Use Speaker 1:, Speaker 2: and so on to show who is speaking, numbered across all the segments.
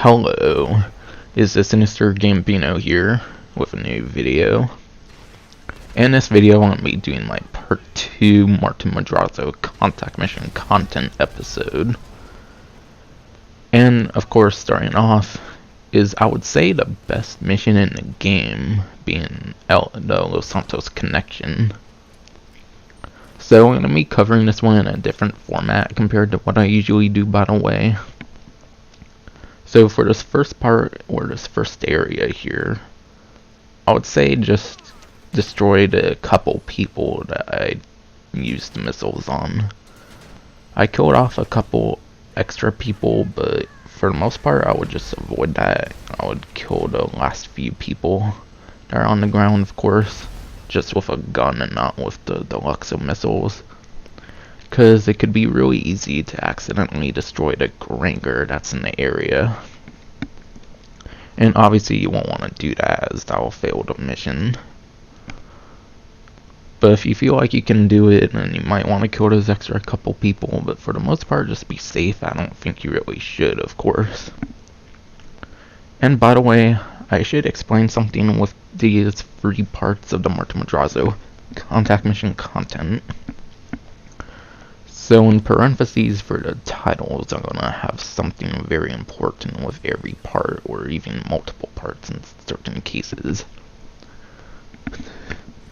Speaker 1: Hello, is the Sinister Gambino here with a new video. In this video I'm going to be doing my part 2 Martin Madrazo contact mission content episode. And of course, starting off is, I would say, the best mission in the game, being the Los Santos Connection. So I'm going to be covering this one in a different format compared to what I usually do, by the way. So for this first part, or this first area here, I would say just destroyed a couple people that I used the missiles on. I killed off a couple extra people, but for the most part I would just avoid that. I would kill the last few people that are on the ground, of course, just with a gun and not with the Deluxo missiles, because it could be really easy to accidentally destroy the Granger that's in the area. And obviously you won't want to do that, as that will fail the mission. But if you feel like you can do it, then you might want to kill those extra couple people, but for the most part just be safe. I don't think you really should, of course. And by the way, I should explain something with these 3 parts of the Martin Madrazo contact mission content. So in parentheses for the titles, I'm gonna have something very important with every part, or even multiple parts in certain cases.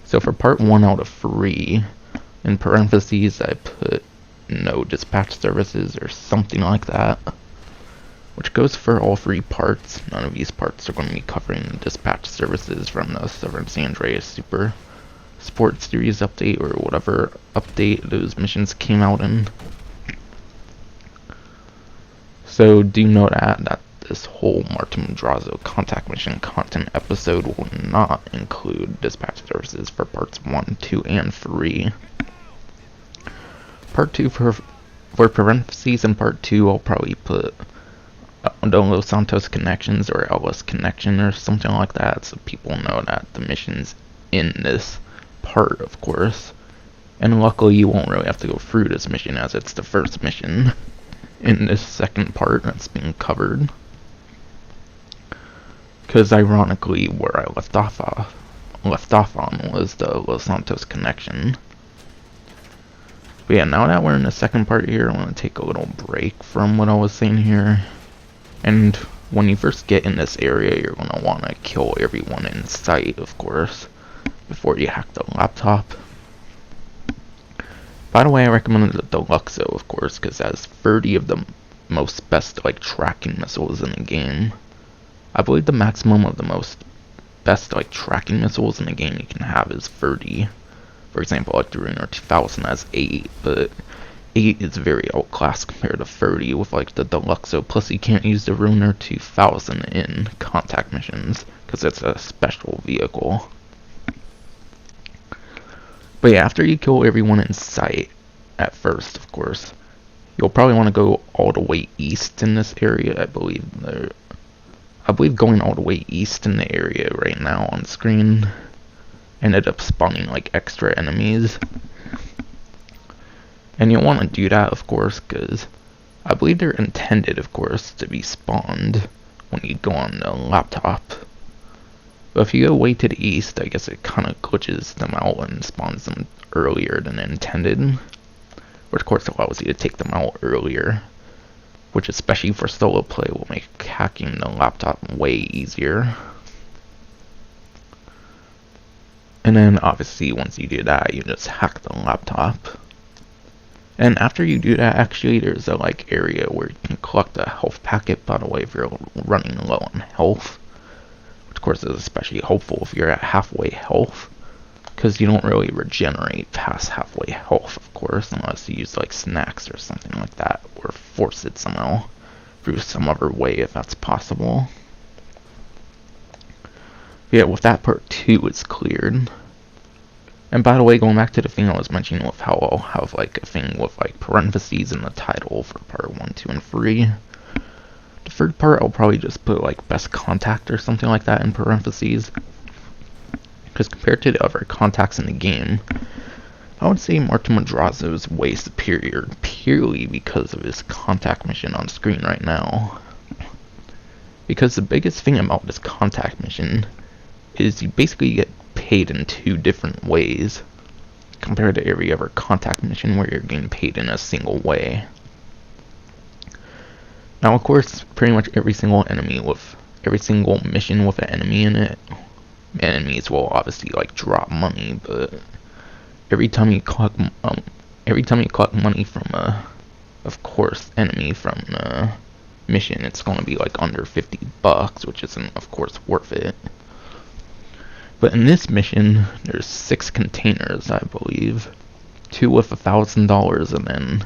Speaker 1: So for part 1 out of 3, in parentheses I put no dispatch services or something like that, which goes for all 3 parts. None of these parts are going to be covering dispatch services from the Southern San Andreas Super Sport Series update, or whatever update those missions came out in. So do note that this whole Martin Madrazo contact mission content episode will not include dispatch services for parts 1, 2, and 3. Part 2 for parentheses, and part 2 I'll probably put the Los Santos Connections or LS Connection or something like that, so people know that the mission's in this part, of course. And luckily you won't really have to go through this mission, as it's the first mission in this second part that's being covered. Because ironically, where I left off on was the Los Santos Connection. But yeah, now that we're in the second part here, I'm going to take a little break from what I was saying here. And when you first get in this area, you're going to want to kill everyone in sight, of course, before you hack the laptop. By the way, I recommend the Deluxo, of course, because it has 30 of the most best tracking missiles in the game. I believe the maximum of the most best tracking missiles in the game you can have is 30. For example, the Ruiner 2000 has 8, but 8 is very outclassed compared to 30 with the Deluxo. Plus you can't use the Ruiner 2000 in contact missions because it's a special vehicle. But yeah, after you kill everyone in sight at first, of course, you'll probably want to go all the way east in this area. I believe going all the way east in the area right now on screen ended up spawning extra enemies. And you'll want to do that, of course, because I believe they're intended, of course, to be spawned when you go on the laptop. But if you go way to the east, I guess it kind of glitches them out and spawns them earlier than intended, which of course allows you to take them out earlier, which especially for solo play will make hacking the laptop way easier. And then obviously once you do that, you just hack the laptop. And after you do that, actually there's a area where you can collect a health packet, by the way, if you're running low on health. Of course, is especially helpful if you're at halfway health, because you don't really regenerate past halfway health, of course, unless you use snacks or something like that, or force it somehow through some other way if that's possible. But yeah, with that, part 2 is cleared. And by the way, going back to the thing I was mentioning with how I'll have a thing with parentheses in the title for part 1, 2, and 3. The third part, I'll probably just put best contact or something like that in parentheses. Because compared to the other contacts in the game, I would say Martin Madrazo is way superior, purely because of his contact mission on screen right now. Because the biggest thing about this contact mission is you basically get paid in two different ways compared to every other contact mission where you're getting paid in a single way. Now, of course, pretty much every single mission with an enemy in it, enemies will obviously like drop money, but every time you collect money from of course, enemy from the mission, it's going to be like under $50, which isn't, of course, worth it. But in this mission, there's 6 containers, I believe, 2 with $1,000 and then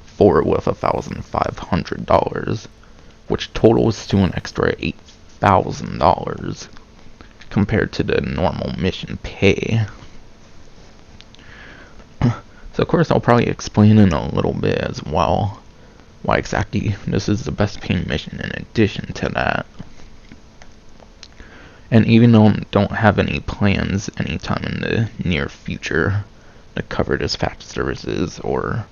Speaker 1: 4 with $1,500, which totals to an extra $8,000 compared to the normal mission pay. So of course I'll probably explain in a little bit as well why exactly this is the best paying mission in addition to that. And even though I don't have any plans anytime in the near future to cover dispatch services or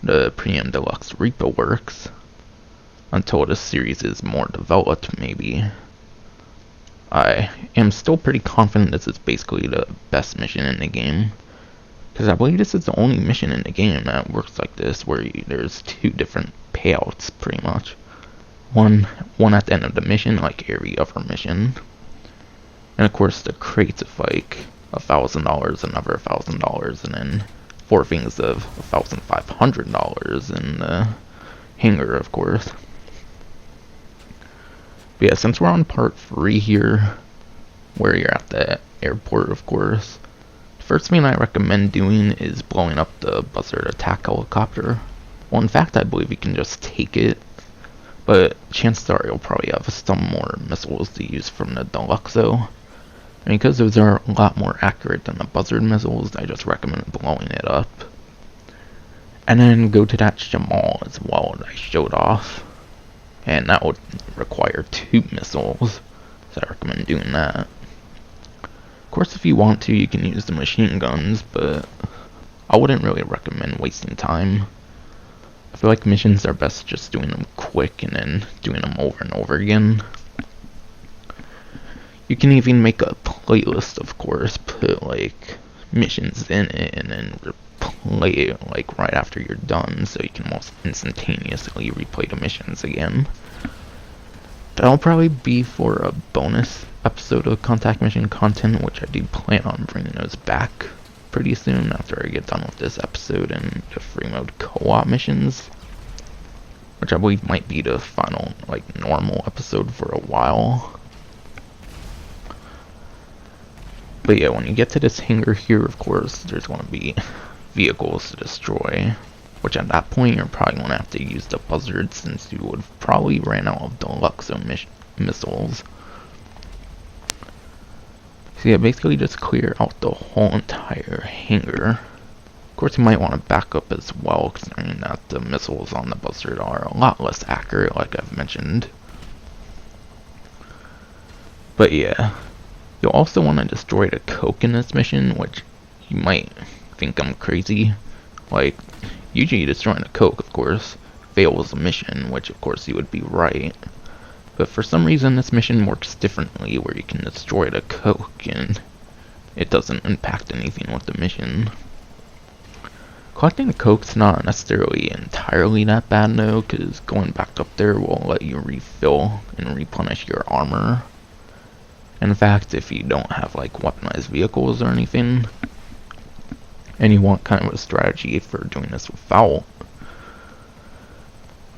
Speaker 1: the Premium Deluxe Repo works, until this series is more developed maybe, I am still pretty confident this is basically the best mission in the game. Because I believe this is the only mission in the game that works like this, where there's 2 different payouts, pretty much. One at the end of the mission, like every other mission. And of course the crates of like $1,000, another $1,000, and then 4 things of $1,500 in the hangar, of course. But yeah, since we're on part 3 here, where you're at the airport, of course, first thing I recommend doing is blowing up the Buzzard attack helicopter. Well, in fact, I believe you can just take it, but chances are you'll probably have some more missiles to use from the Deluxo. And because those are a lot more accurate than the Buzzard missiles, I just recommend blowing it up. And then go to that Jamal as well that I showed off. And that would require 2 missiles, so I recommend doing that. Of course, if you want to, you can use the machine guns, but I wouldn't really recommend wasting time. I feel like missions are best just doing them quick and then doing them over and over again. You can even make a playlist, of course, put like missions in it and then play it like right after you're done, so you can almost instantaneously replay the missions again. That'll probably be for a bonus episode of Contact Mission content, which I do plan on bringing those back pretty soon after I get done with this episode and the free mode co-op missions, which I believe might be the final like normal episode for a while. But yeah, when you get to this hangar here, of course, there's going to be vehicles to destroy, which at that point you're probably going to have to use the Buzzard, since you would have probably ran out of Deluxo missiles. So yeah, basically just clear out the whole entire hangar. Of course, you might want to back up as well, considering that the missiles on the Buzzard are a lot less accurate, like I've mentioned. But yeah, you'll also want to destroy the Coke in this mission, which you might think I'm crazy. Like, usually destroying a Coke, of course, fails the mission, which of course you would be right. But for some reason this mission works differently, where you can destroy the Coke and it doesn't impact anything with the mission. Collecting the Coke's not necessarily entirely that bad though, because going back up there will let you refill and replenish your armor. In fact, if you don't have like weaponized vehicles or anything, and you want kind of a strategy for doing this without,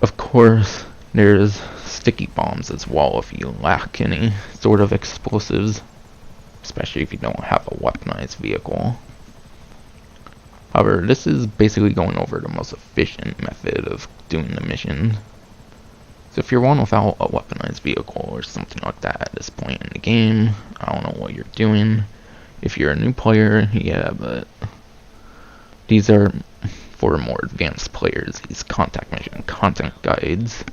Speaker 1: of course, there's sticky bombs as well if you lack any sort of explosives, especially if you don't have a weaponized vehicle. However, this is basically going over the most efficient method of doing the mission. So if you're one without a weaponized vehicle or something like that at this point in the game, I don't know what you're doing. If you're a new player, yeah, but these are for more advanced players, these contact mission content guides.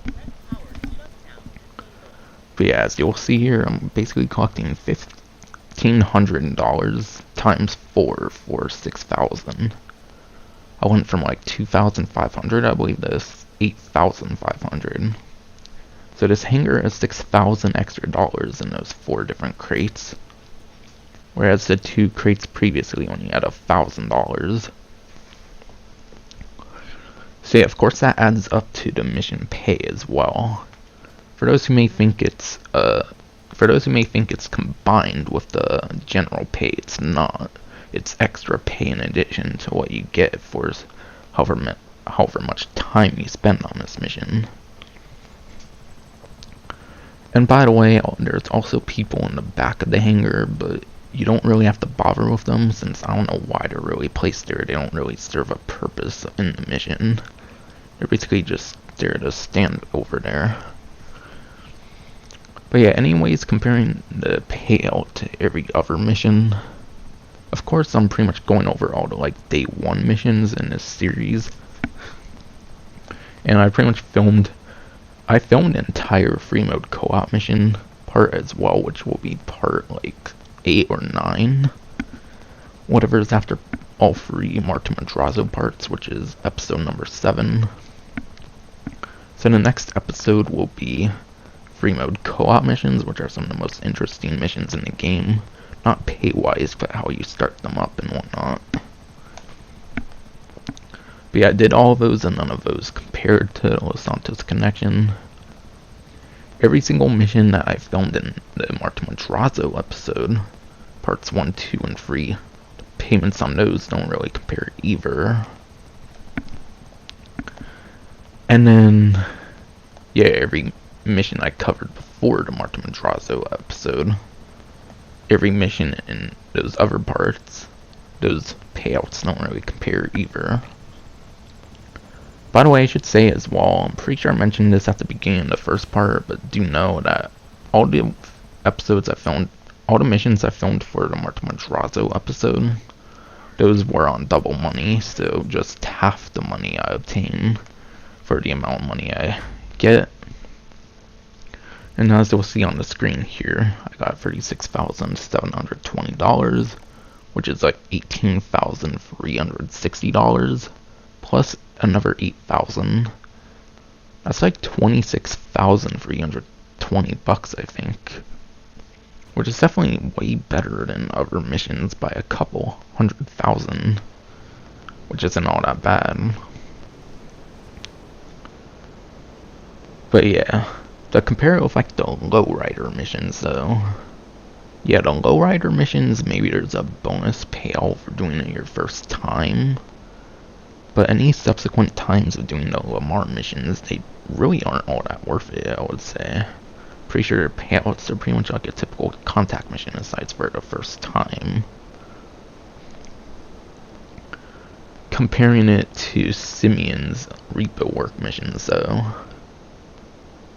Speaker 1: But yeah, as you'll see here, I'm basically collecting $1,500 times 4 for 6,000. I went from like 2,500, I believe, to 8,500. So this hangar is 6,000 extra dollars in those 4 different crates, whereas the 2 crates previously only had $1,000. So yeah, of course that adds up to the mission pay as well. For those who may think it's combined with the general pay, it's not. It's extra pay in addition to what you get for however much time you spend on this mission. And by the way, there's also people in the back of the hangar, but you don't really have to bother with them since I don't know why they're really placed there. They don't really serve a purpose in the mission. They're basically just there to stand over there. But yeah, anyways, comparing the payout to every other mission, of course I'm pretty much going over all the like day 1 missions in this series. And I pretty much filmed the entire free mode co-op mission part as well, which will be part like 8 or 9. Whatever is after all 3 Martin Madrazo parts, which is episode number 7. So the next episode will be free mode co-op missions, which are some of the most interesting missions in the game. Not pay-wise, but how you start them up and whatnot. But yeah, I did all of those and none of those compared to Los Santos Connection. Every single mission that I filmed in the Martin Madrazo episode, parts 1, 2, and 3, the payments on those don't really compare either. And then, yeah, every mission I covered before the Martin Madrazo episode, every mission in those other parts, those payouts don't really compare either. By the way, I should say as well, I'm pretty sure I mentioned this at the beginning of the first part, but do know that all the episodes I filmed, all the missions I filmed for the Martin Madrazo episode, those were on double money, so just half the money I obtain for the amount of money I get. And as you'll see on the screen here, I got $36,720, which is like $18,360, plus another $8,000. That's like $26,320 I think, which is definitely way better than other missions by a couple $100,000, which isn't all that bad. But yeah, to compare it with like the lowrider missions though, yeah, the lowrider missions, maybe there's a bonus payout for doing it your first time, but any subsequent times of doing the Lamar missions, they really aren't all that worth it, I would say. Pretty sure payouts are pretty much like a typical contact mission aside for the first time. Comparing it to Simeon's repo work missions though,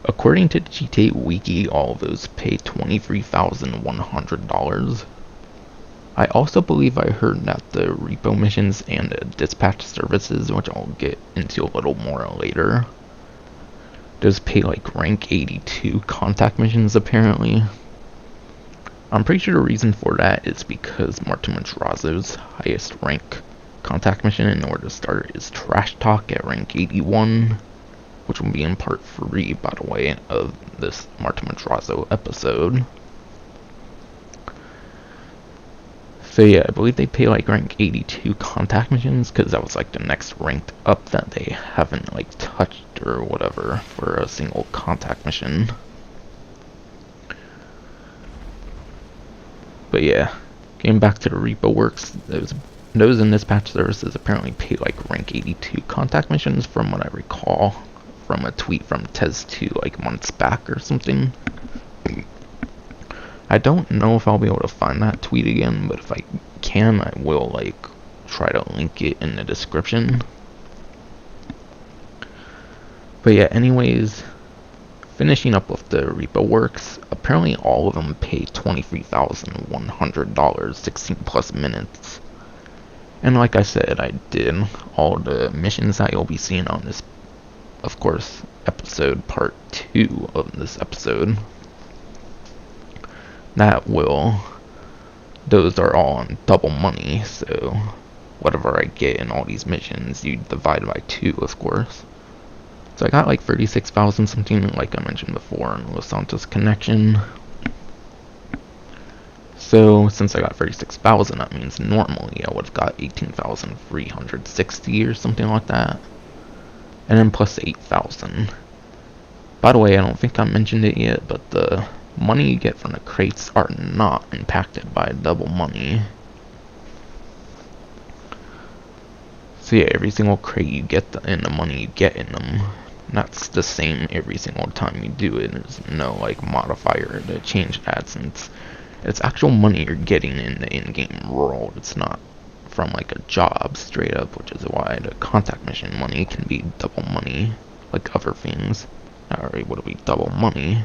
Speaker 1: according to the GTA Wiki, all of those pay $23,100. I also believe I heard that the repo missions and the dispatch services, which I'll get into a little more later, those pay like rank 82 contact missions apparently. I'm pretty sure the reason for that is because Martin Madrazo's highest rank contact mission in order to start is Trash Talk at rank 81. Which will be in part 3, by the way, of this Martin Madrazo episode. So yeah, I believe they pay like rank 82 contact missions, because that was like the next ranked up that they haven't like touched or whatever for a single contact mission. But yeah, getting back to the repo works, those in dispatch services apparently pay like rank 82 contact missions from what I recall from a tweet from Tez2 like months back or something. I don't know if I'll be able to find that tweet again, but if I can, I will like try to link it in the description. But yeah, anyways, finishing up with the repo works, apparently all of them pay $23,100, 16 plus minutes. And like I said, I did all the missions that you'll be seeing on this, of course, episode part 2 of this episode. Those are all on double money, so whatever I get in all these missions, you divide by 2, of course. So I got like 36,000 something, like I mentioned before, on Los Santos Connection. So since I got 36,000, that means normally I would have got 18,360 or something like that. And then plus 8,000. By the way, I don't think I mentioned it yet, but the money you get from the crates are not impacted by double money. So yeah, every single crate you get and the money you get in them, that's the same every single time you do it. There's no like modifier to change that, since it's actual money you're getting in the in-game world. It's not from like a job straight up, which is why the contact mission money can be double money, like other things are able to be double money.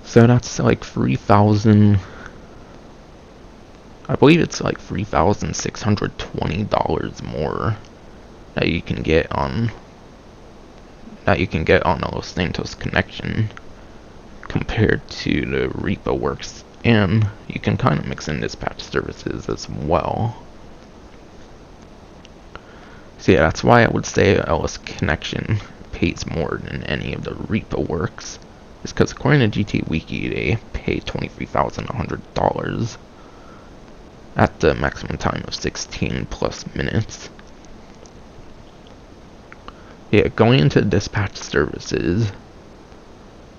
Speaker 1: So that's like 3,000. I believe it's like $3,620 more that you can get on the Los Santos Connection compared to the repo works, and you can kind of mix in dispatch services as well. So yeah, that's why I would say LS Connection pays more than any of the repo works. It's because according to GTA Wiki, they pay $23,100 at the maximum time of 16 plus minutes. Yeah, going into dispatch services,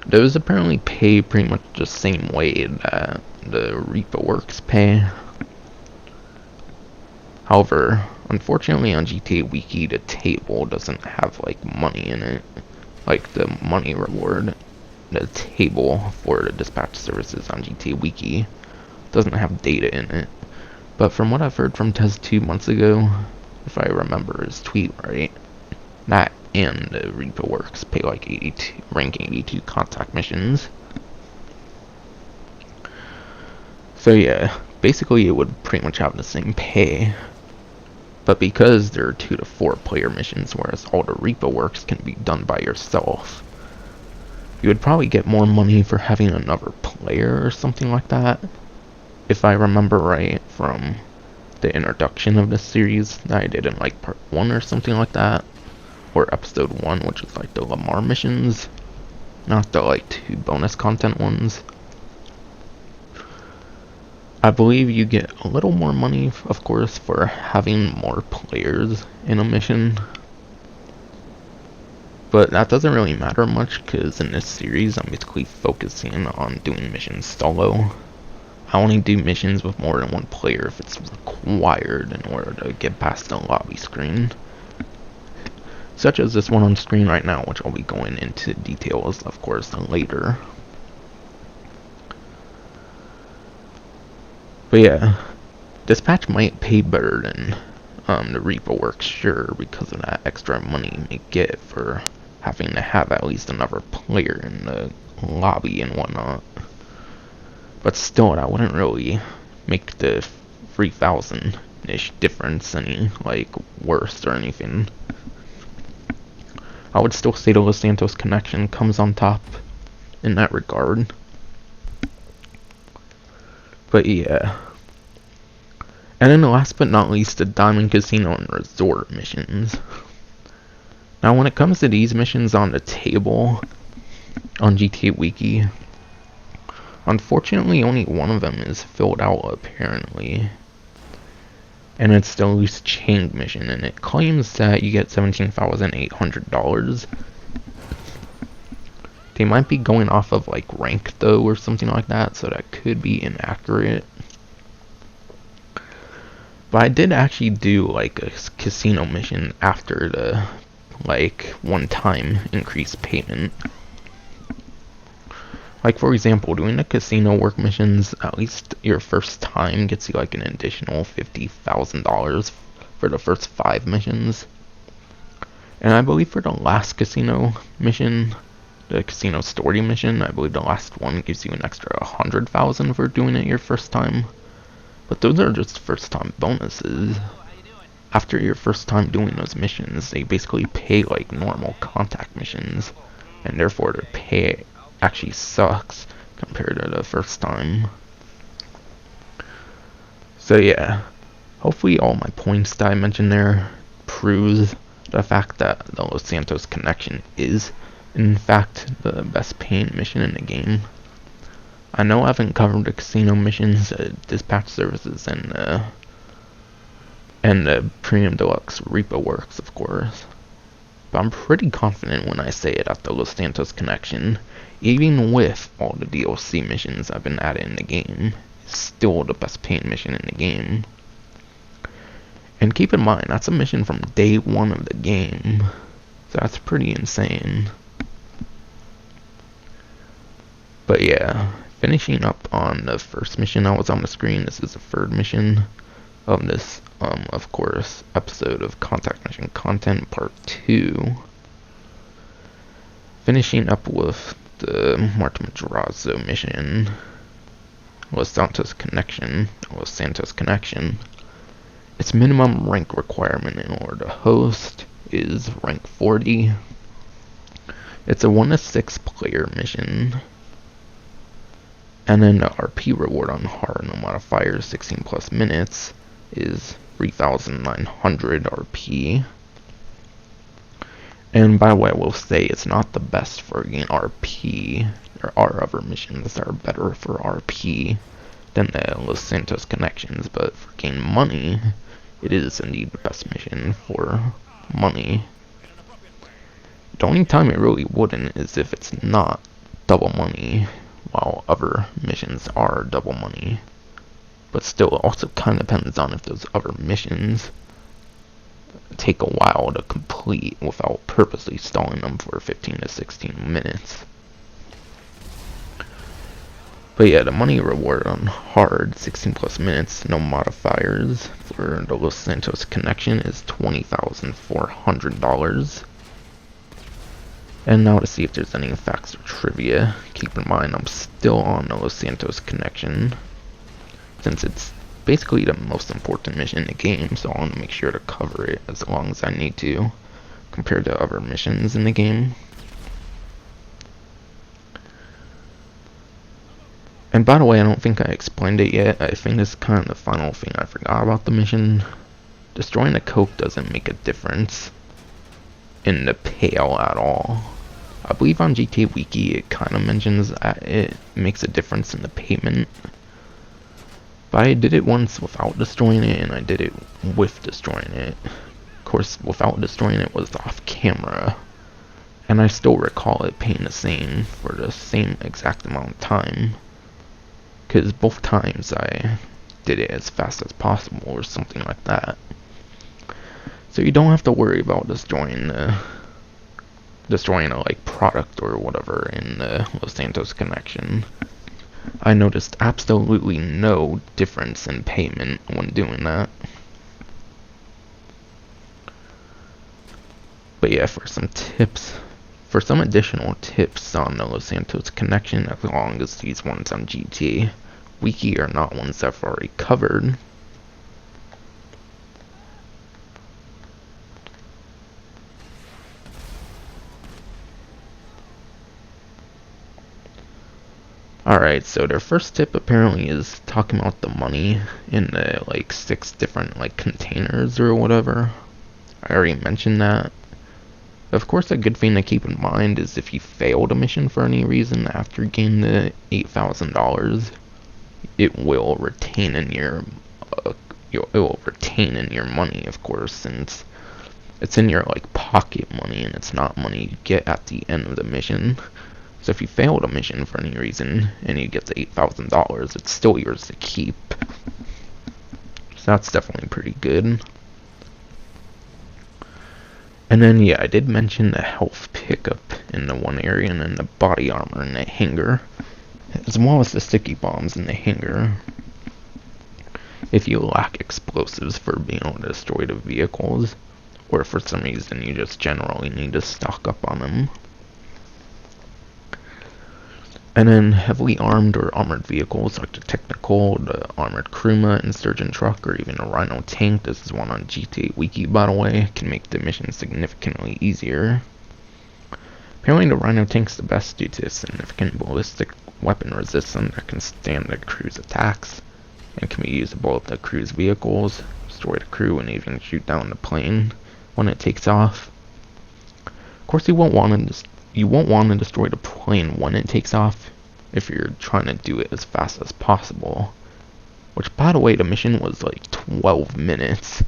Speaker 1: those apparently pay pretty much the same way that the repo works pay. However, unfortunately on GTA Wiki, the table doesn't have like money in it. Like the money reward, the table for the dispatch services on GTA Wiki doesn't have data in it. But from what I've heard from Tez 2 months ago, if I remember his tweet right, that and the repo works pay like 82, rank 82 contact missions. So yeah, basically it would pretty much have the same pay. But because there are 2 to 4 player missions, whereas all the repo works can be done by yourself, you would probably get more money for having another player or something like that. If I remember right from the introduction of this series that I did in like part 1 or something like that, or episode 1, which is like the Lamar missions, not the like 2 bonus content ones. I believe you get a little more money, of course, for having more players in a mission, but that doesn't really matter much because in this series I'm basically focusing on doing missions solo. I only do missions with more than 1 player if it's required in order to get past the lobby screen. Such as this one on screen right now, which I'll be going into details, of course, later. But yeah, dispatch might pay better than the repo works, sure, because of that extra money you may get for having to have at least another player in the lobby and whatnot. But still, that wouldn't really make the 3,000-ish difference any, like, worse or anything. I would still say the Los Santos Connection comes on top in that regard. But yeah. And then last but not least, the Diamond Casino and Resort missions. Now when it comes to these missions on the table on GTA Wiki, unfortunately only one of them is filled out apparently. And it's the loose chain mission, and it claims that you get $17,800. They might be going off of like rank though or something like that, so that could be inaccurate. But I did actually do like a casino mission after the like one-time increased payment. Like for example, doing the casino work missions, at least your first time gets you like an additional $50,000 for the first 5 missions. And I believe for the last casino mission, the casino story mission, I believe the last one gives you an extra $100,000 for doing it your first time. But those are just first time bonuses. After your first time doing those missions, they basically pay like normal contact missions, and therefore their pay actually sucks compared to the first time. So yeah, hopefully all my points that I mentioned there proves the fact that the Los Santos Connection is, in fact, the best paying mission in the game. I know I haven't covered the casino missions, dispatch services, and the Premium Deluxe Repo Works, of course. But I'm pretty confident when I say it at the Los Santos Connection, even with all the DLC missions I've been adding in the game, is still the best paying mission in the game. And keep in mind, that's a mission from day one of the game, so that's pretty insane. But yeah, finishing up on the first mission that was on the screen, this is the third mission of this, of course, episode of Contact Mission Content Part 2. Finishing up with the Martin Madrazo mission, Los Santos Connection. Its minimum rank requirement in order to host is rank 40. It's a 1 to 6 player mission. And then the RP reward on hard no modifiers 16 plus minutes is 3,900 RP. And by the way, I will say it's not the best for getting RP. There are other missions that are better for RP than the Los Santos Connections, but for getting money, it is indeed the best mission for money. The only time it really wouldn't is if it's not double money, while other missions are double money. But still, it also kind of depends on if those other missions take a while to complete without purposely stalling them for 15 to 16 minutes. But yeah, the money reward on hard, 16 plus minutes, no modifiers, for the Los Santos Connection is $20,400. And now to see if there's any facts or trivia. Keep in mind, I'm still on the Los Santos Connection, since it's basically the most important mission in the game, so I want to make sure to cover it as long as I need to, compared to other missions in the game. And by the way, I don't think I explained it yet. I think this is kind of the final thing I forgot about the mission. Destroying the coke doesn't make a difference in the payout at all. I believe on GTA Wiki it kind of mentions that it makes a difference in the payment. But I did it once without destroying it, and I did it with destroying it. Of course, without destroying it was off camera. And I still recall it paying the same for the same exact amount of time. Because both times I did it as fast as possible or something like that. So you don't have to worry about destroying a like product or whatever in the Los Santos Connection. I noticed absolutely no difference in payment when doing that. But yeah, for some additional tips on the Los Santos Connection, as long as these ones on GTA Wiki are not ones I've already covered. Alright, so their first tip apparently is talking about the money in the like 6 different like containers or whatever. I already mentioned that. Of course, a good thing to keep in mind is if you failed a mission for any reason after getting the $8,000, it will retain in your money, of course, since it's in your like pocket money and it's not money you get at the end of the mission. So if you failed a mission for any reason and you get the $8,000, it's still yours to keep. So that's definitely pretty good. And then yeah, I did mention the health pickup in the one area and then the body armor in the hangar, as well as the sticky bombs in the hangar. If you lack explosives for being able to destroy the vehicles, or for some reason you just generally need to stock up on them. And then heavily armed or armored vehicles like the Technical, the Armored Kruma, Insurgent Truck, or even a Rhino Tank, this is one on GTA Wiki by the way, can make the mission significantly easier. Apparently the Rhino Tank's the best due to significant ballistic weapon resistance that can stand the crew's attacks, and can be usable with the crew's vehicles, destroy the crew, and even shoot down the plane when it takes off. Of course, you won't want to destroy the plane when it takes off if you're trying to do it as fast as possible. Which, by the way, the mission was like 12 minutes.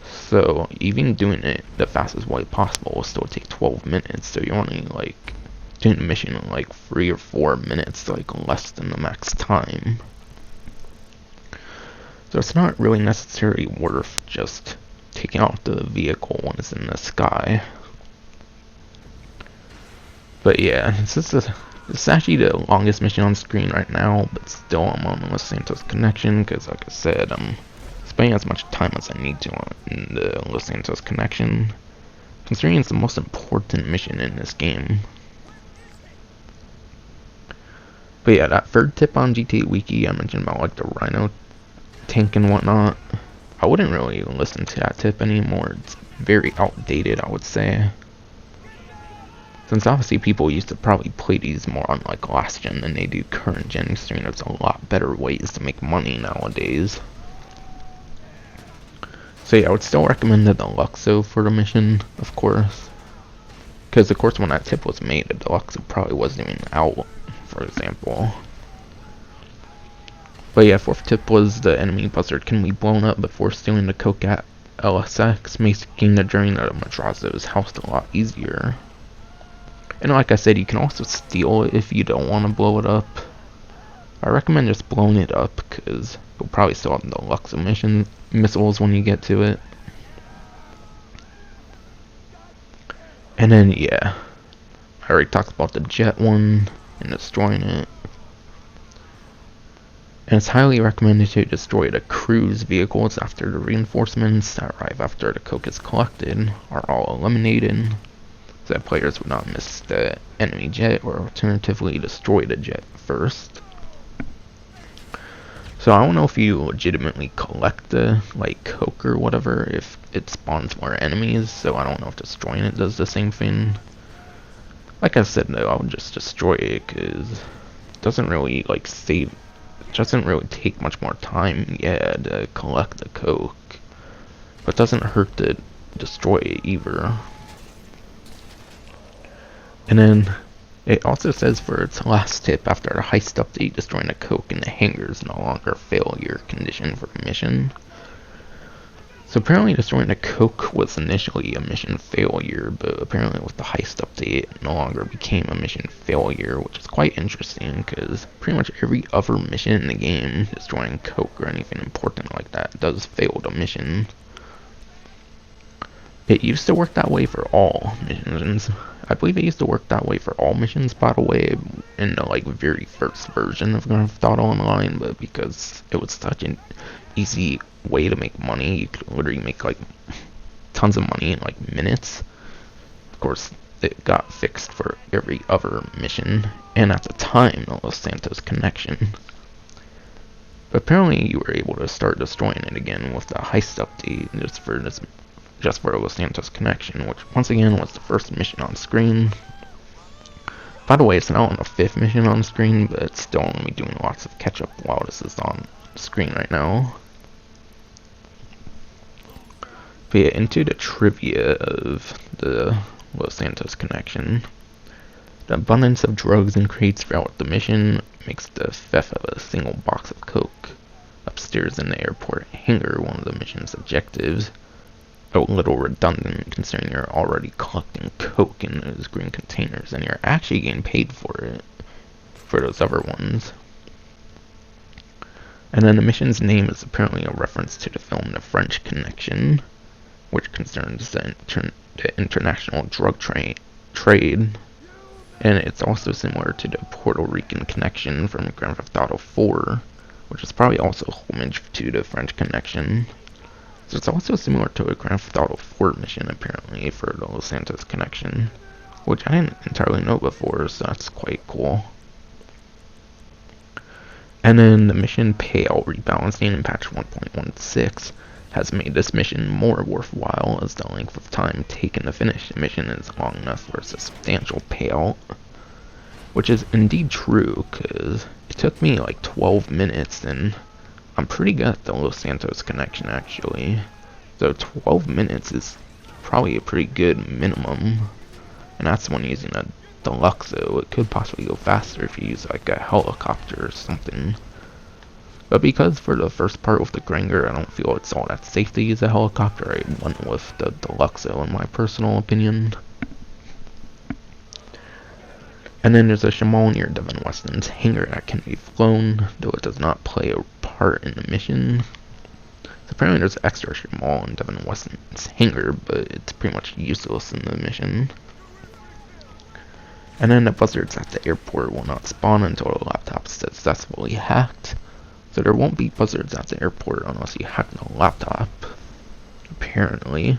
Speaker 1: So even doing it the fastest way possible will still take 12 minutes. So you're only like doing the mission in like 3 or 4 minutes, like less than the max time. So it's not really necessarily worth just taking off the vehicle when it's in the sky. But yeah, it's actually the longest mission on screen right now, but still I'm on the Los Santos Connection, because like I said, I'm spending as much time as I need to on the Los Santos Connection, considering it's the most important mission in this game. But yeah, that third tip on GTA Wiki I mentioned about like the Rhino tank and whatnot, I wouldn't really listen to that tip anymore. It's very outdated, I would say. Since obviously people used to probably play these more on like last gen than they do current gen, considering there's a lot better ways to make money nowadays. So yeah, I would still recommend the Deluxo for the mission, of course. Because of course when that tip was made, the Deluxo probably wasn't even out, for example. But yeah, fourth tip was the enemy buzzard can be blown up before stealing the coke at LSX, making the journey to Madrazo's house a lot easier. And like I said, you can also steal it if you don't want to blow it up. I recommend just blowing it up, because you'll probably still have the Deluxo mission missiles when you get to it. And then yeah, I already talked about the jet one and destroying it. And it's highly recommended to destroy the cruise vehicles after the reinforcements that arrive after the coke is collected are all eliminated, so that players would not miss the enemy jet or alternatively destroy the jet first. So I don't know if you legitimately collect the like coke or whatever if it spawns more enemies, so I don't know if destroying it does the same thing. Like I said though, I would just destroy it because it doesn't really like save. It doesn't really take much more time, yeah, to collect the coke, but it doesn't hurt to destroy it either. And then it also says for its last tip, after the heist update, destroying the coke in the hangar is no longer a failure condition for the mission. So apparently destroying the coke was initially a mission failure, but apparently with the heist update it no longer became a mission failure, which is quite interesting because pretty much every other mission in the game, destroying coke or anything important like that, does fail the mission. It used to work that way for all missions. I believe it used to work that way for all missions, by the way, in the like very first version of Grand Theft Auto Online, but because it was such an easy way to make money, you could literally make like tons of money in like minutes. Of course, it got fixed for every other mission, and at the time, the Los Santos Connection. But apparently, you were able to start destroying it again with the heist update just for the Los Santos Connection, which once again was the first mission on screen. By the way, it's now on the 5th mission on screen, but it's still only doing lots of catch up while this is on screen right now. But yeah, into the trivia of the Los Santos Connection. The abundance of drugs and crates throughout the mission makes the theft of a single box of coke upstairs in the airport hangar one of the mission's objectives. A little redundant considering you're already collecting coke in those green containers and you're actually getting paid for it for those other ones. And then the mission's name is apparently a reference to the film The French Connection, which concerns the international drug trade, and it's also similar to the Puerto Rican Connection from Grand Theft Auto 4, which is probably also a homage to the French Connection. So it's also similar to a Grand Theft Auto 4 mission apparently for the Los Santos Connection, which I didn't entirely know before, so that's quite cool. And then the mission payout rebalancing in patch 1.16 has made this mission more worthwhile, as the length of time taken to finish the mission is long enough for a substantial payout. Which is indeed true, because it took me like 12 minutes, and I'm pretty good at the Los Santos Connection actually. So 12 minutes is probably a pretty good minimum. And that's when using a deluxe, so it could possibly go faster if you use like a helicopter or something. But because for the first part with the Granger, I don't feel it's all that safe to use a helicopter, I went with the Deluxo in my personal opinion. And then there's a Shamal near Devin Weston's hangar that can be flown, though it does not play a part in the mission. So apparently there's extra Shamal in Devin Weston's hangar, but it's pretty much useless in the mission. And then the buzzards at the airport will not spawn until the laptop is successfully hacked. So there won't be buzzards at the airport unless you hack the laptop, apparently.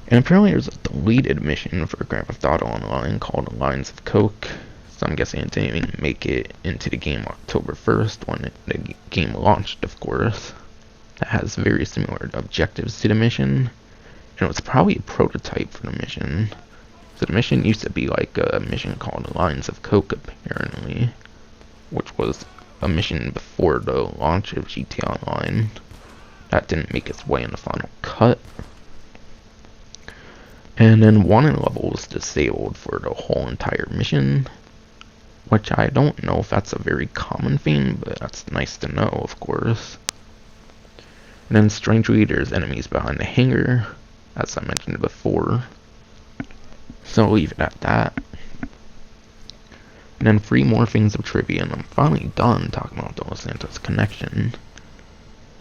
Speaker 1: And apparently there's a deleted mission for Grand Theft Auto Online called Lines of Coke. So I'm guessing it didn't even make it into the game October 1st when the game launched, of course. That has very similar objectives to the mission. And it was probably a prototype for the mission. So the mission used to be like a mission called Lines of Coke, apparently. Which was a mission before the launch of GTA Online. That didn't make its way in the final cut. And then wanted level was disabled for the whole entire mission, which I don't know if that's a very common thing, but that's nice to know, of course. And then strangely, there's enemies behind the hangar, as I mentioned before. So I'll leave it at that. And then 3 more things of trivia, and I'm finally done talking about the Los Santos Connection.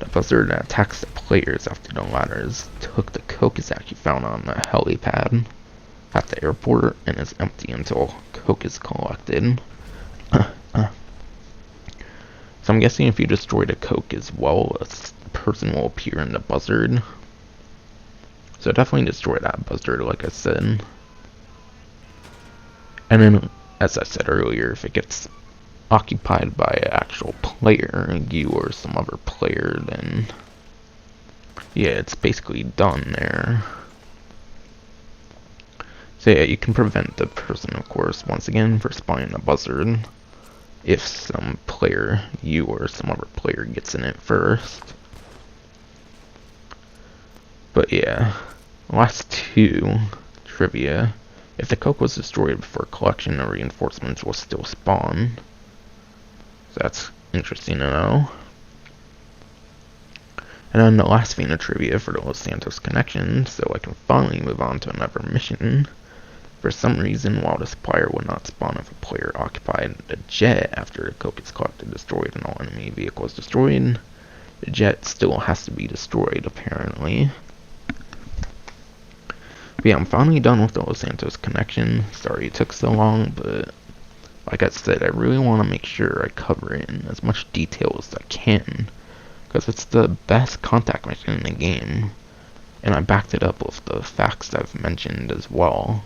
Speaker 1: The buzzard that attacks the players after the ladders took the coke is actually found on the helipad at the airport and is empty until coke is collected. So I'm guessing if you destroy the coke as well, a person will appear in the buzzard. So definitely destroy that buzzard, like I said. And then, as I said earlier, if it gets occupied by an actual player, you or some other player, then yeah, it's basically done there. So yeah, you can prevent the person, of course, once again, for spawning a buzzard if some player, you or some other player, gets in it first. But yeah, last 2 trivia. If the coke was destroyed before collection, the reinforcements will still spawn. So that's interesting to know. And then the last thing of trivia for the Los Santos Connection, so I can finally move on to another mission. For some reason, while the supplier would not spawn if a player occupied the jet after the coke is collected, destroyed, and all enemy vehicles destroyed, the jet still has to be destroyed, apparently. But yeah, I'm finally done with the Los Santos Connection. Sorry it took so long, but like I said, I really want to make sure I cover it in as much detail as I can, because it's the best contact mission in the game, and I backed it up with the facts I've mentioned as well.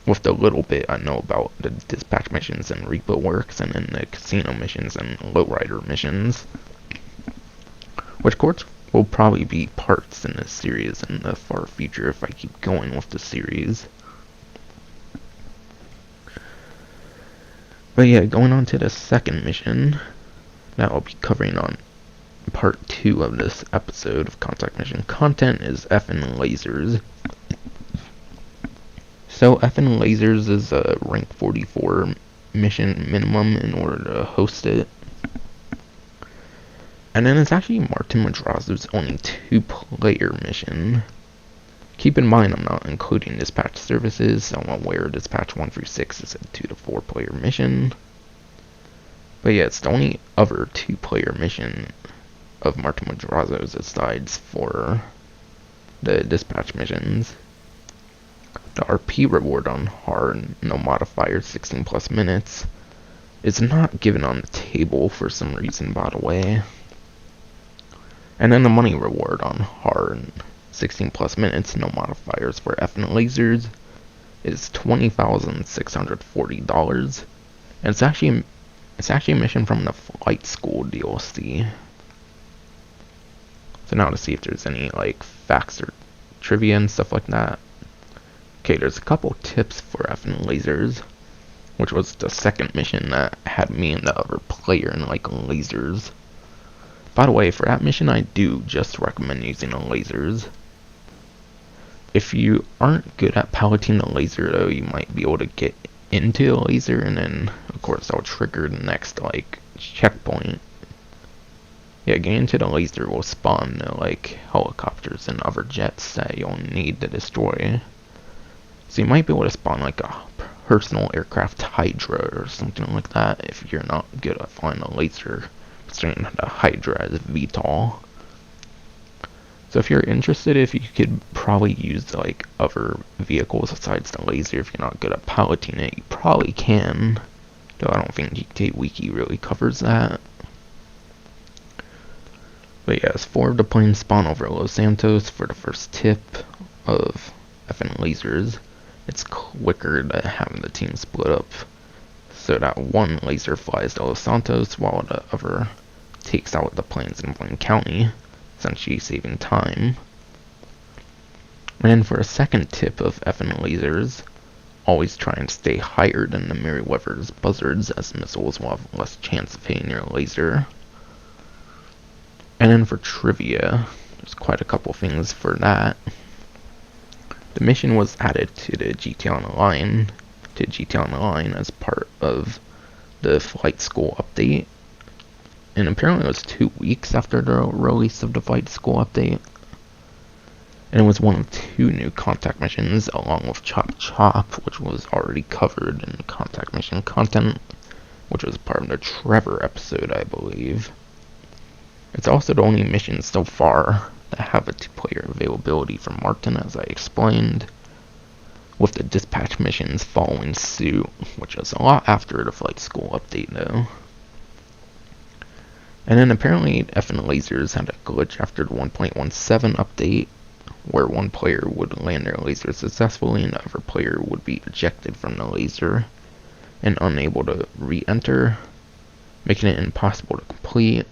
Speaker 1: With the little bit I know about the dispatch missions and repo works, and then the casino missions and lowrider missions, which course will probably be parts in this series in the far future if I keep going with the series. But yeah, going on to the second mission that I'll be covering on part 2 of this episode of Contact Mission content is Effin' Lasers. So Effin' Lasers is a rank 44 mission minimum in order to host it. And then it's actually Martin Madrazo's only 2-player mission. Keep in mind I'm not including dispatch services, so I'm aware dispatch 1 through 6 is a 2 to 4 player mission. But yeah, it's the only other 2-player mission of Martin Madrazo's aside for the dispatch missions. The RP reward on hard, no modifiers, 16 plus minutes, is not given on the table for some reason, by the way. And then the money reward on hard, 16 plus minutes, no modifiers for Effin' Lasers, is $20,640, and it's actually a mission from the Flight School DLC. So now to see if there's any like facts or trivia and stuff like that. Okay, there's a couple tips for Effin' Lasers, which was the second mission that had me and the other player in like lasers. By the way, for that mission, I do just recommend using the lasers. If you aren't good at piloting the laser, though, you might be able to get into the laser, and then, of course, that'll trigger the next, like, checkpoint. Yeah, getting into the laser will spawn, like, helicopters and other jets that you'll need to destroy. So you might be able to spawn, like, a personal aircraft Hydra or something like that if you're not good at flying a laser, considering the Hydra as VTOL. So if you're interested, if you could probably use like other vehicles besides the laser, if you're not good at piloting it, you probably can. Though I don't think GTA Wiki really covers that. But yes, 4 of the planes spawn over Los Santos for the first tip of effing lasers. It's quicker to have the team split up so that one laser flies to Los Santos while the other takes out the planes in Blaine County, essentially saving time. And then for a second tip of effing lasers, always try and stay higher than the Merryweather's buzzards, as missiles will have less chance of hitting your laser. And then for trivia, there's quite a couple things for that. The mission was added to the GTA Online as part of the flight school update. And apparently it was 2 weeks after the release of the flight school update. And it was one of 2 new contact missions, along with Chop Chop, which was already covered in contact mission content, which was part of the Trevor episode, I believe. It's also the only mission so far that have a 2-player availability for Martin, as I explained, with the dispatch missions following suit, which is a lot after the flight school update though. And then apparently effing lasers had a glitch after the 1.17 update, where one player would land their laser successfully and the other player would be ejected from the laser and unable to re-enter, making it impossible to complete,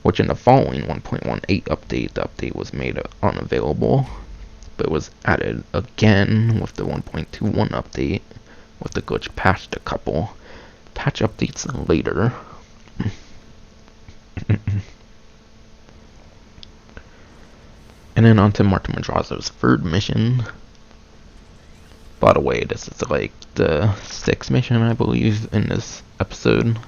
Speaker 1: which in the following 1.18 update, the update was made unavailable, but it was added again with the 1.21 update, with the glitch patched a couple patch updates later. And then on to Martin Madrazo's 3rd mission. By the way, this is like the 6th mission, I believe, in this episode.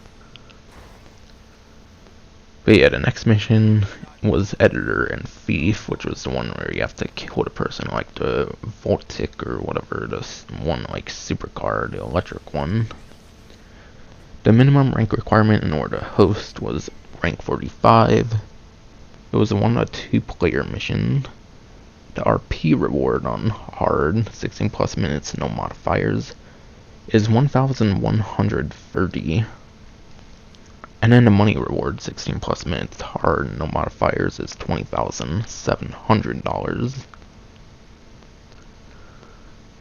Speaker 1: But yeah, the next mission was Editor and Thief, which was the one where you have to kill the person, like the Voltic or whatever, this one like supercar, the electric one. The minimum rank requirement in order to host was rank 45. It was a 1 to 2 player mission. The RP reward on hard, 16 plus minutes, no modifiers, is 1,130. And then the money reward, 16 plus minutes hard, no modifiers, is $20,700.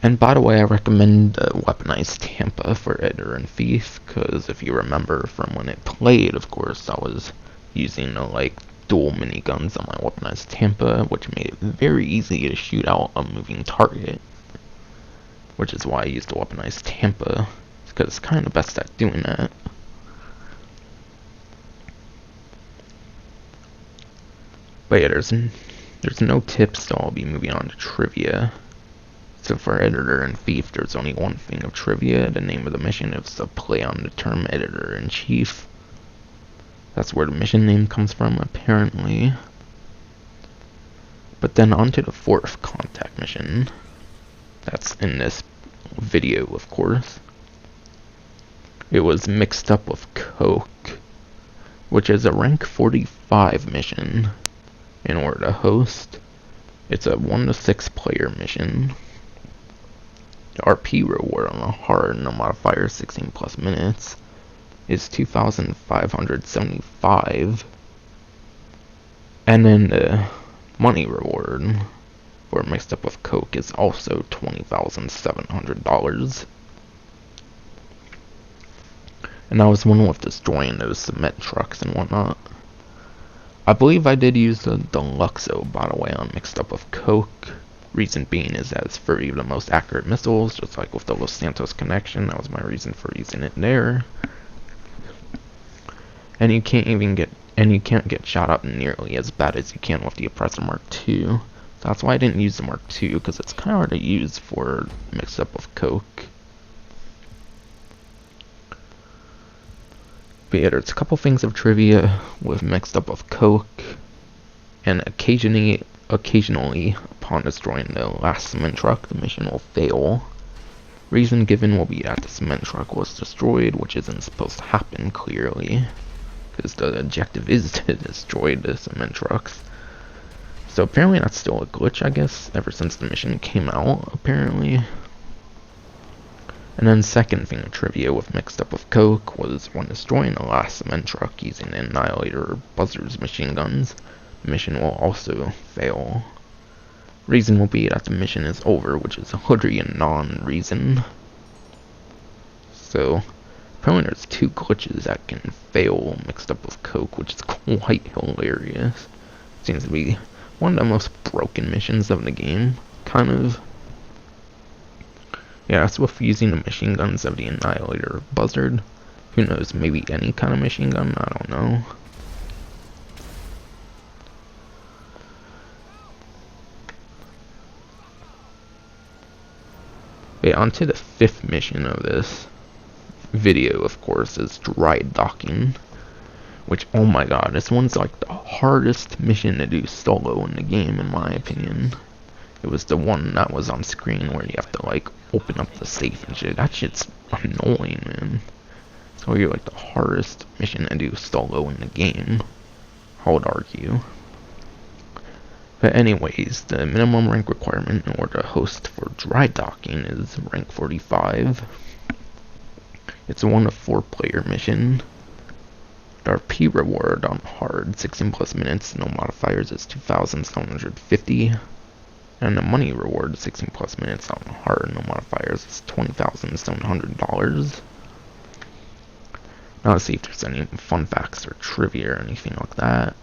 Speaker 1: And by the way, I recommend Weaponized Tampa for Editor and Thief, because if you remember from when it played, of course, I was using like dual miniguns on my Weaponized Tampa, which made it very easy to shoot out a moving target. Which is why I used the Weaponized Tampa, because it's kind of best at doing that. But yeah, there's no tips, so I'll be moving on to trivia. So for Editor and Thief, there's only one thing of trivia. The name of the mission is a play on the term Editor-in-Chief. That's where the mission name comes from, apparently. But then on to the 4th contact mission. That's in this video, of course. It was Mixed Up with Coke, which is a rank 45 mission in order to host. It's a 1 to 6 player mission. The RP reward on a hard, no modifier, 16 plus minutes, is 2,575. And then the money reward for Mixed Up with Coke is also $20,700. And that was one with destroying those cement trucks and whatnot. I believe I did use the Deluxo, by the way, on Mixed Up with Coke. Reason being is that it's 30 of the most accurate missiles, just like with the Los Santos Connection. That was my reason for using it there. And you can't even get and you can't get shot up nearly as bad as you can with the Oppressor Mark II. So that's why I didn't use the Mark II, because it's kind of hard to use for mixed up with Coke. But yeah, there's a couple things of trivia with mixed up with Coke, and occasionally upon destroying the last cement truck, the mission will fail. Reason given will be that the cement truck was destroyed, which isn't supposed to happen clearly, because the objective is to destroy the cement trucks. So apparently that's still a glitch, I guess, ever since the mission came out, apparently. And then second thing of trivia with mixed up with Coke was when destroying the last cement truck using the Annihilator or Buzzer's machine guns, the mission will also fail. Reason will be that the mission is over, which is literally a non-reason. So apparently there's two glitches that can fail mixed up with Coke, which is quite hilarious. Seems to be one of the most broken missions of the game, kind of. Yeah, that's with using the machine guns of the Annihilator or Buzzard. Who knows, maybe any kind of machine gun, I don't know. Okay, on to the fifth mission of this video, of course, is dry docking. Which, oh my god, this one's like the hardest mission to do solo in the game, in my opinion. It was the one that was on screen where you have to, like, open up the safe and shit. That shit's annoying, man. It's probably like the hardest mission to do solo in the game, I would argue. But anyways, the minimum rank requirement in order to host for dry docking is rank 45. It's a 1 to 4 player mission. The RP reward on hard, 16 plus minutes, no modifiers, is 2,750. And the money reward, 16 plus minutes on hard, no modifiers, is $20,700. Now let's see if there's any fun facts or trivia or anything like that.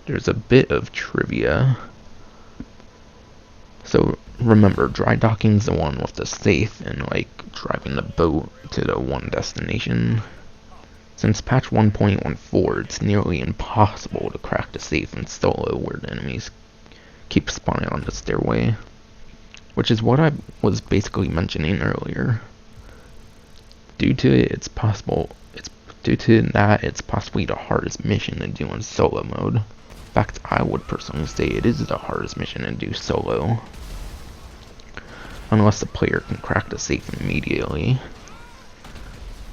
Speaker 1: There's a bit of trivia. So remember, dry docking's the one with the safe and like driving the boat to the one destination. Since patch 1.14, it's nearly impossible to crack the safe in solo where the enemies keep spawning on the stairway. Which is what I was basically mentioning earlier. Due to that, it's possibly the hardest mission to do in solo mode. In fact, I would personally say it is the hardest mission to do solo. Unless the player can crack the safe immediately.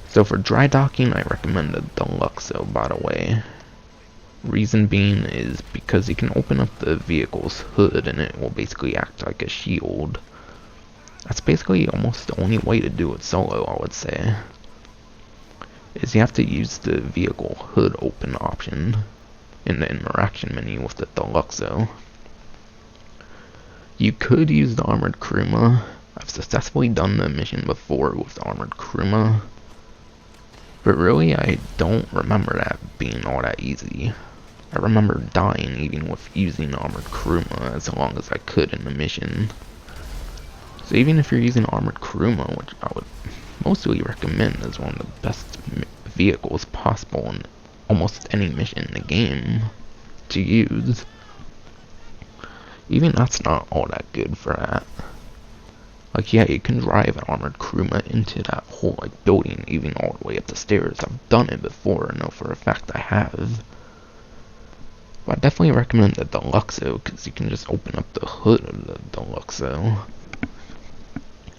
Speaker 1: So for dry docking, I recommend the Deluxo, by the way. Reason being is because you can open up the vehicle's hood and it will basically act like a shield. That's basically almost the only way to do it solo, I would say. Is you have to use the vehicle hood open option in the interaction menu with the Deluxo. You could use the Armored Kuruma. I've successfully done the mission before with the Armored Kuruma. But really, I don't remember that being all that easy. I remember dying even with using the Armored Kuruma as long as I could in the mission. So even if you're using Armored Kuruma, which I would mostly recommend as one of the best vehicles possible in almost any mission in the game to use, even that's not all that good for that. Like, yeah, you can drive an Armored Kuruma into that whole, like, building, even all the way up the stairs. I've done it before, I know for a fact I have. But I definitely recommend the Deluxo, because you can just open up the hood of the Deluxo.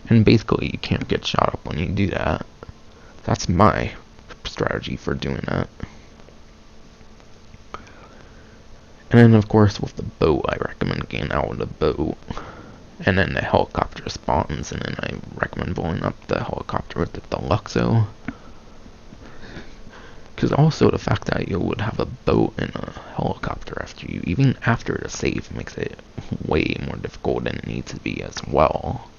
Speaker 1: And basically, you can't get shot up when you do that. That's my strategy for doing that. And then, of course, with the boat, I recommend getting out of the boat. And then the helicopter spawns, and then I recommend blowing up the helicopter with the Deluxo. Because also the fact that you would have a boat and a helicopter after you, even after the save, makes it way more difficult than it needs to be as well.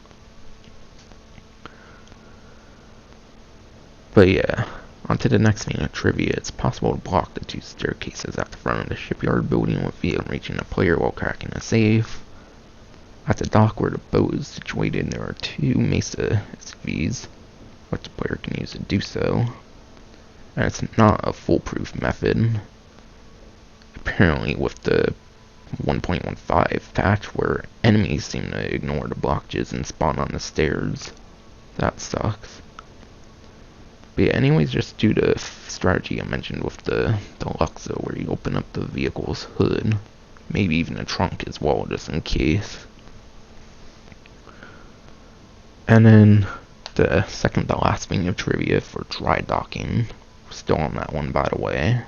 Speaker 1: But yeah, on to the next thing of trivia. It's possible to block the 2 staircases at the front of the shipyard building with via reaching the player while cracking a safe. At the dock where the boat is situated, there are 2 Mesa SUVs, which the player can use to do so. and it's not a foolproof method. Apparently with the 1.15 patch where enemies seem to ignore the blockages and spawn on the stairs. That sucks. But yeah, anyways, just do the strategy I mentioned with the Deluxo where you open up the vehicle's hood. Maybe even the trunk as well, just in case. And then the second to last thing of trivia for dry docking. Still on that one, by the way.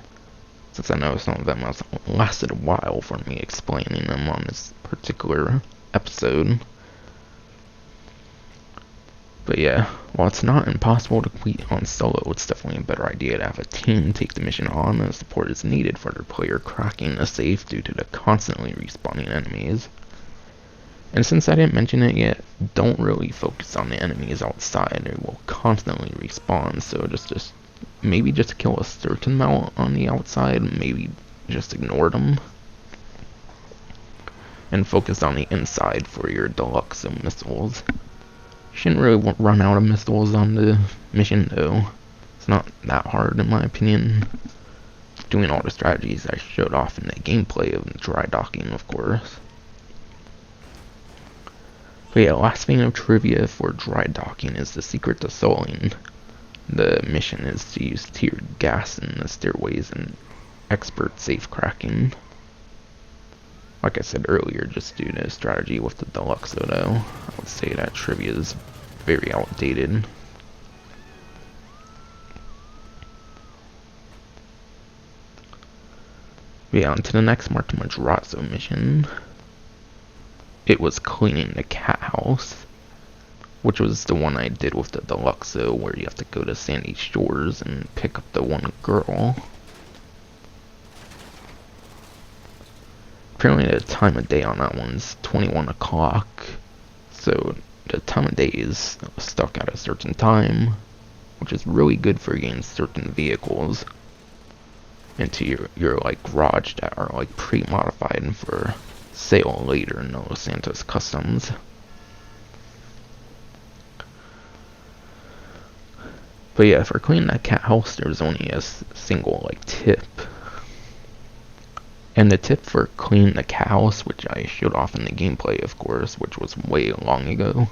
Speaker 1: Since I know some of them has lasted a while for me explaining them on this particular episode. But yeah, while it's not impossible to complete on solo, it's definitely a better idea to have a team take the mission on, as support is needed for the player cracking the safe due to the constantly respawning enemies. And since I didn't mention it yet, don't really focus on the enemies outside, they will constantly respawn, so just maybe just kill a certain amount on the outside, maybe just ignore them. And focus on the inside for your Deluxo missiles. Shouldn't really run out of missiles on the mission though. It's not that hard in my opinion. Doing all the strategies I showed off in the gameplay of the dry docking, of course. But yeah, last thing of trivia for dry docking is the secret to soloing. The mission is to use tiered gas in the stairways and expert safe cracking. Like I said earlier, just do the strategy with the Deluxo though. I would say that trivia is very outdated. But yeah, on to the next Martin Madrazo mission. It was cleaning the cat house, which was the one I did with the Deluxo, where you have to go to Sandy Shores and pick up the one girl. Apparently the time of day on that one's 21 o'clock, so the time of day is stuck at a certain time, which is really good for getting certain vehicles into your like garage that are like pre-modified for sale later in the Los Santos Customs. But yeah, for cleaning that cat house, there's only a single like tip. And the tip for cleaning the cat house, which I showed off in the gameplay, of course, which was way long ago,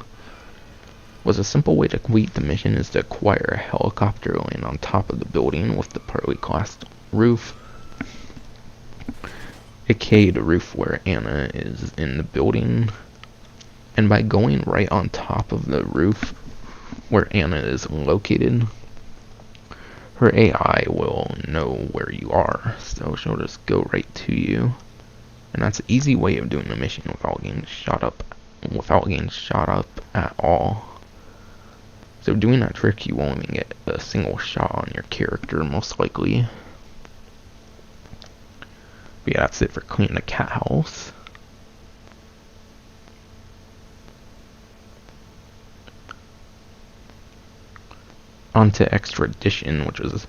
Speaker 1: was a simple way to complete the mission is to acquire a helicopter land on top of the building with the partly glassed roof, aka the roof where Anna is in the building. And by going right on top of the roof where Anna is located, her AI will know where you are, so she'll just go right to you. And that's an easy way of doing the mission without getting shot up at all. So doing that trick, you won't even get a single shot on your character, most likely. But yeah, that's it for cleaning the cat house. Onto Extradition, which was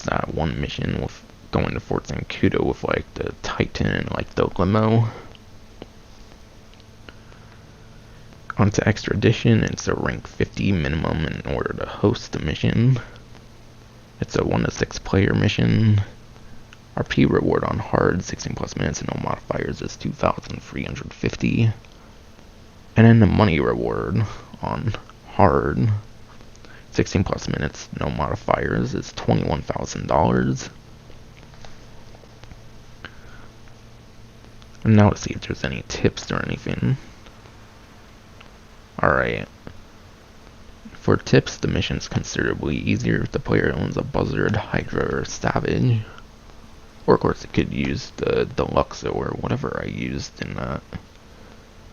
Speaker 1: that one mission with going to Fort Zancudo with like the Titan and like the limo. Onto Extradition, it's a rank 50 minimum in order to host the mission. It's a 1 to 6 player mission. RP reward on hard 16 plus minutes and no modifiers is 2,350. And then the money reward on hard 16 plus minutes, no modifiers, is $21,000. And now let's see if there's any tips or anything. Alright. For tips, the mission's considerably easier if the player owns a Buzzard, Hydra, or Savage. Or of course it could use the Deluxo or whatever I used in that.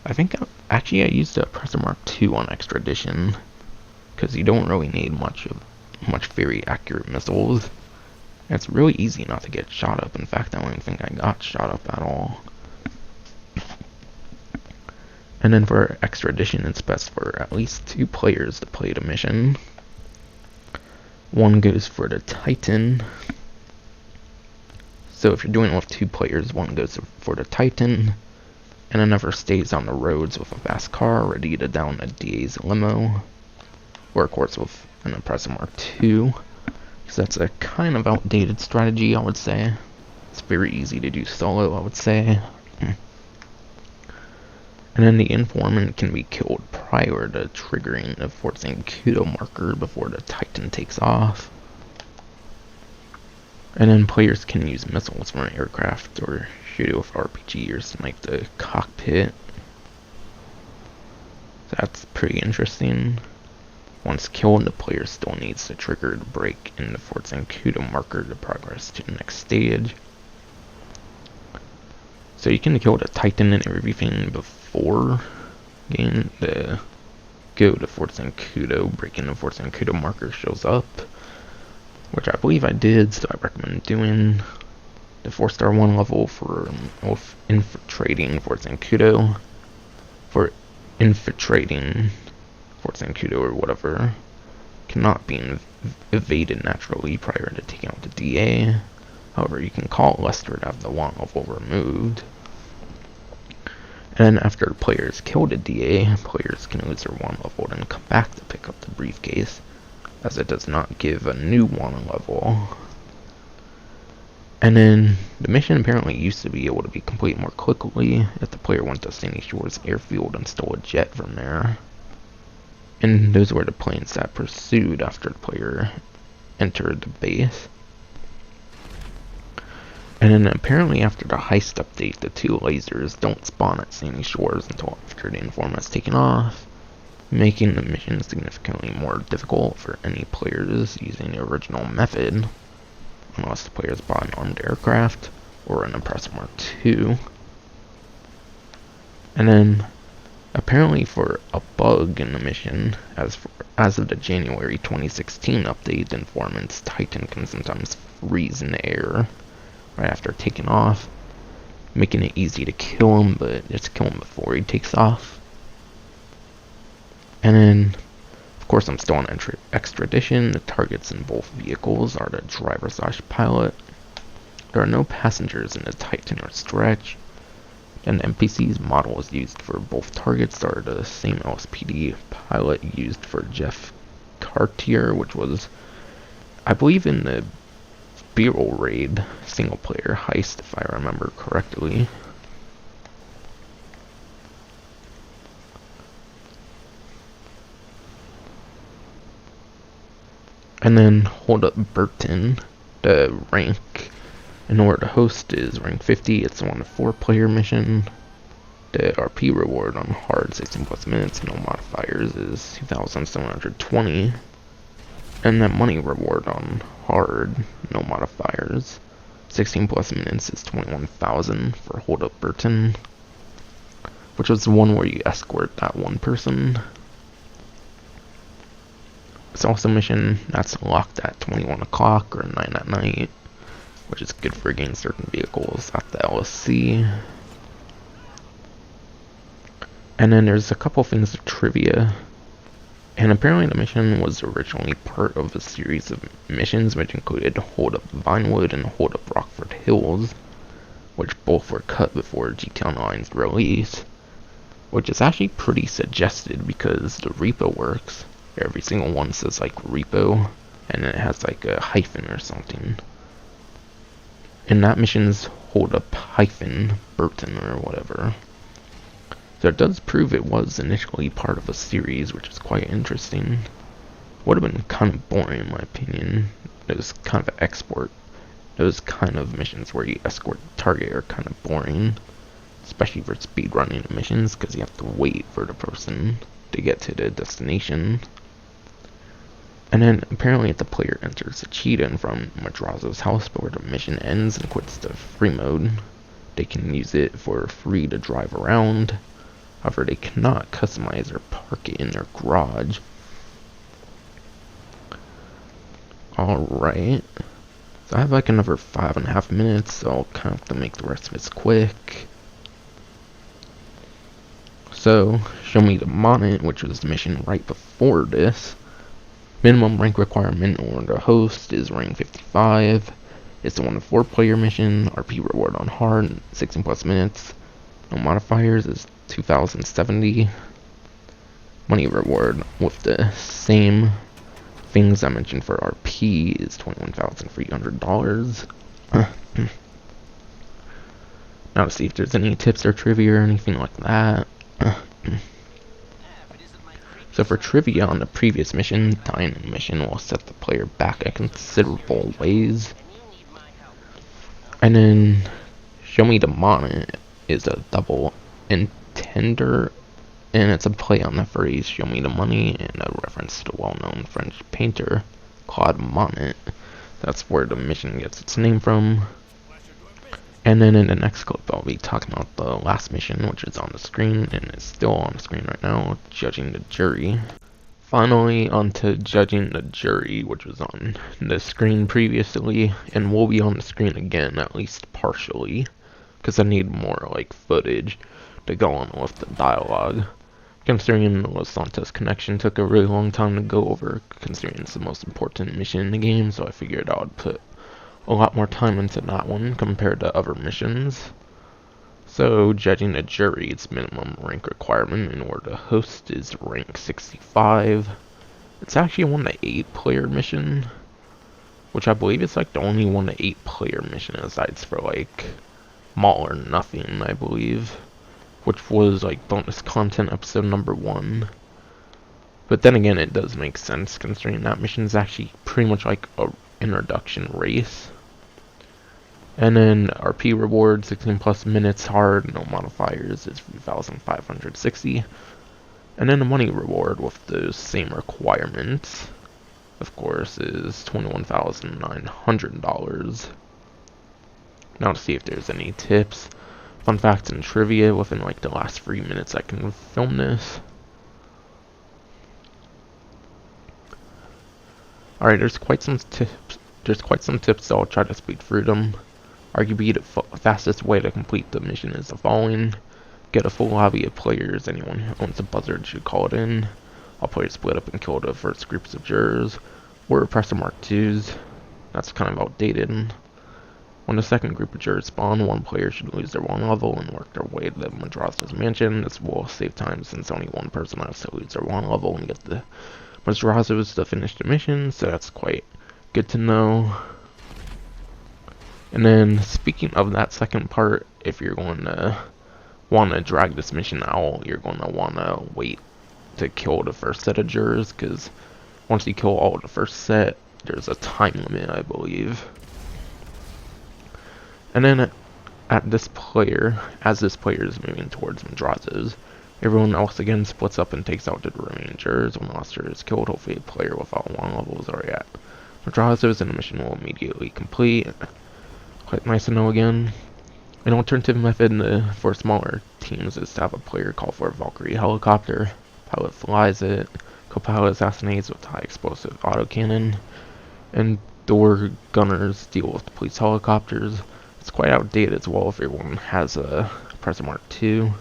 Speaker 1: I think I used a Presser Mark II on Extradition, because you don't really need much very accurate missiles. And it's really easy not to get shot up. In fact, I don't even think I got shot up at all. And then for Extradition, it's best for at least 2 players to play the mission. One goes for the Titan. So if you're doing it with 2 players, one goes for the Titan, and another stays on the roads with a fast car ready to down a DA's limo. or of course with an Impressive Mark II, because that's a kind of outdated strategy, I would say. It's very easy to do solo, I would say. And then the informant can be killed prior to triggering the forcing Kudo marker before the Titan takes off. And then players can use missiles from an aircraft or shoot it with RPG or snipe the cockpit. That's pretty interesting. Once killed, the player still needs to trigger the break in the forcing Kudo marker to progress to the next stage. So you can kill the Titan and everything before getting the go to forcing Kudo, breaking the forcing Kudo marker shows up, which I believe I did, so I recommend doing the 4-star 1 level for infiltrating forcing Kudo, for infiltrating forcing Kudo or whatever, cannot be evaded naturally prior to taking out the DA. However, you can call Lester to have the 1 level removed. And then after the players kill the DA, players can lose their 1 level and come back to pick up the briefcase, as it does not give a new 1 level. And then the mission apparently used to be able to be completed more quickly if the player went to Sandy Shores Airfield and stole a jet from there. And those were the planes that pursued after the player entered the base. And then apparently after the heist update, the 2 lasers don't spawn at Sandy Shores until after the informant's taken off, making the mission significantly more difficult for any players using the original method, unless the players bought an armed aircraft or an Impressive Mark II. And then apparently for a bug in the mission, as of the January 2016 update, the informant's Titan can sometimes freeze in the air right after taking off, making it easy to kill him, but just kill him before he takes off. And then, of course, I'm still on extradition. The targets in both vehicles are the driver/pilot. There are no passengers in the Titan or Stretch, and the NPC's models used for both targets are the same LSPD pilot used for Jeff Cartier, which was, I believe, in the Beryl Raid single-player heist, if I remember correctly. And then Hold Up Burton, the rank in order to host is rank 50. It's on a 4-player mission. The RP reward on hard 16+ minutes, no modifiers, is 2,720. And that money reward on hard, no modifiers, 16+ minutes, is 21,000 for Hold Up Burton, which was the one where you escort that one person. It's also a mission that's locked at 21 o'clock or 9 at night, which is good for getting certain vehicles at the LSC. And then there's a couple things of trivia. And apparently the mission was originally part of a series of missions which included Hold Up Vinewood and Hold Up Rockford Hills, which both were cut before GT Online's release, which is actually pretty suggested because the repo works. Every single one says like repo, and it has like a hyphen or something. And that mission's Hold Up hyphen Burton or whatever. So it does prove it was initially part of a series, which is quite interesting. Would have been kind of boring in my opinion. Those kind of missions where you escort the target are kind of boring, especially for speedrunning missions, because you have to wait for the person to get to the destination. And then apparently if the player enters a cheetah from Madrazo's house before the mission ends and quits the free mode, they can use it for free to drive around. However, they cannot customize or park it in their garage. Alright. So I have like another 5.5 minutes, so I'll kind of have to make the rest of this quick. So, show me the Monet, which was the mission right before this. Minimum rank requirement in order to host is rank 55. It's the 1 to 4-player mission. RP reward on hard, 16+ minutes. No modifiers is 2,070. money reward with the same things I mentioned for RP is $21,300. Now to see if there's any tips or trivia or anything like that. So for trivia on the previous mission, dying in the mission will set the player back a considerable ways. And then show me the money is a double entendre, and it's a play on the phrase show me the money and a reference to the well-known French painter Claude Monet. That's where the mission gets its name from. And then in the next clip I'll be talking about the last mission, which is on the screen and is still on the screen right now, judging the jury. Finally, onto judging the jury, which was on the screen previously and will be on the screen again, at least partially, because I need more like footage to go on with the dialogue. Considering the Los Santos Connection took a really long time to go over, considering it's the most important mission in the game, so I figured I would put a lot more time into that one compared to other missions. So, judging the jury, its minimum rank requirement in order to host is rank 65. It's actually a 1 to 8 player mission, which I believe is like the only 1 to 8 player mission aside for like Mall or Nothing, I believe, which was like bonus content episode number 1. But then again, it does make sense considering that mission is actually pretty much like a introduction race. And then RP reward 16 plus minutes hard, no modifiers, is 3,560. And then the money reward with those same requirements, of course, is $21,900. Now to see if there's any tips, fun facts, and trivia within like the last 3 minutes I can film this. Alright, there's quite some tips, so I'll try to speed through them. Arguably, the fastest way to complete the mission is the following. Get a full lobby of players. Anyone who owns a buzzard should call it in. All players split up and kill the first groups of jurors. Or press the Mark 2s. That's kind of outdated. When the second group of jurors spawn, one player should lose their 1 level and work their way to Madrazo's mansion. This will save time since only one person has to lose their 1 level and get the Madrazos to finish the mission, so that's quite good to know. And then, speaking of that second part, if you're going to want to drag this mission out, you're going to want to wait to kill the first set of jurors, because once you kill all of the first set, there's a time limit, I believe. And then, as this player is moving towards Madrazo's, everyone else again splits up and takes out the remaining jurors. When the last juror is killed, hopefully a player without 1 level is already at Madrazo's, and the mission will immediately complete. Quite nice to know again. An alternative method for smaller teams is to have a player call for a Valkyrie helicopter. Pilot flies it. Co-pilot assassinates with high explosive autocannon. And door gunners deal with the police helicopters. It's quite outdated as well if everyone has a Predator Mark II. And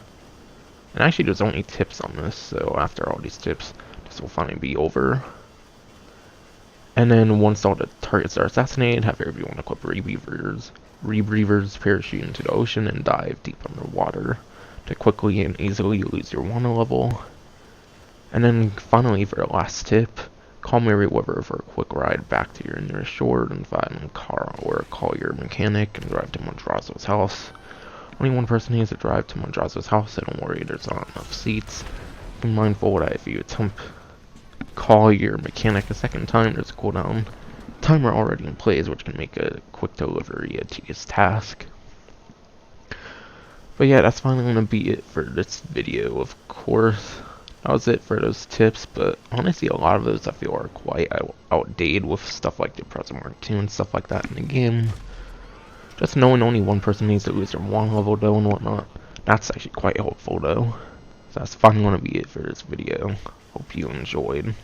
Speaker 1: actually there's only tips on this, so after all these tips, this will finally be over. And then once all the targets are assassinated, have everyone equip rebreathers, parachute into the ocean, and dive deep underwater to quickly and easily lose your 1 level. And then finally, for the last tip, call Merryweather for a quick ride back to your nearest shore and find a car or call your mechanic and drive to Madrazo's house. Only one person needs to drive to Madrazo's house, so don't worry, there's not enough seats. Be mindful that if you attempt call your mechanic a second time, there's a cooldown timer already in place, which can make a quick delivery a tedious task. But yeah, that's finally going to be it for this video, of course. That was it for those tips, but honestly a lot of those I feel are quite outdated with stuff like the Predator Mark II and stuff like that in the game. Just knowing only one person needs to lose their 1 level though and whatnot, that's actually quite helpful though. So that's finally going to be it for this video. Hope you enjoyed.